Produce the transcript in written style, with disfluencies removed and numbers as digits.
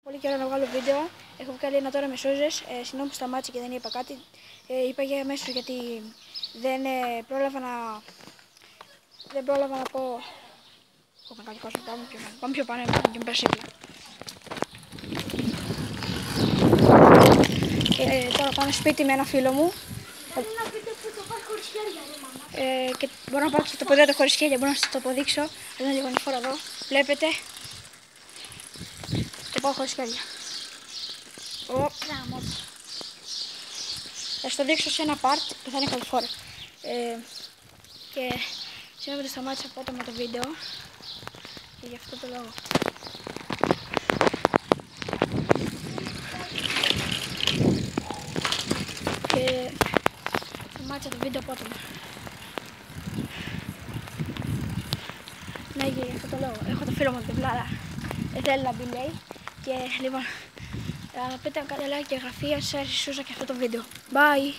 Πολύ καιρό να βγάλω βίντεο. Έχω βγάλει ένα τώρα με σόζες. Συγγνώμη που σταμάτησε και δεν είπα κάτι. Είπα για αμέσως γιατί δεν πρόλαβα να πω. Έχω μεγάλη κόσμο. Πάμε πιο πάνω και με περσίπλα. Τώρα πάω σπίτι με ένα φίλο μου. Θέλω να πείτε που το πάρει χωρίς χέρια, ρε μάνα. Και μπορώ να πάω και στο ποδήλατο χωρίς χέρια. Μπορώ να σας το αποδείξω. Εδώ λίγο ανηφόρα εδώ. Βλέπετε. Και πάω χωρίς χέρια. Θα σας το δείξω σε ένα part που θα είναι καλή φορά. Και σήμερα δεν σταμάτησα απότομα το βίντεο. Και γι' αυτό το λόγο. Και σταμάτησα το βίντεο απότομα. Ναι, και γι' αυτό το λόγο. Έχω το φίλο μου την πλάτα. Δεν θέλει να μπει, λέει. Και λοιπόν, πείτε αν κάνετε like και εγγραφή αν σας άρεσε η Σούζα και αυτό το βίντεο. Bye!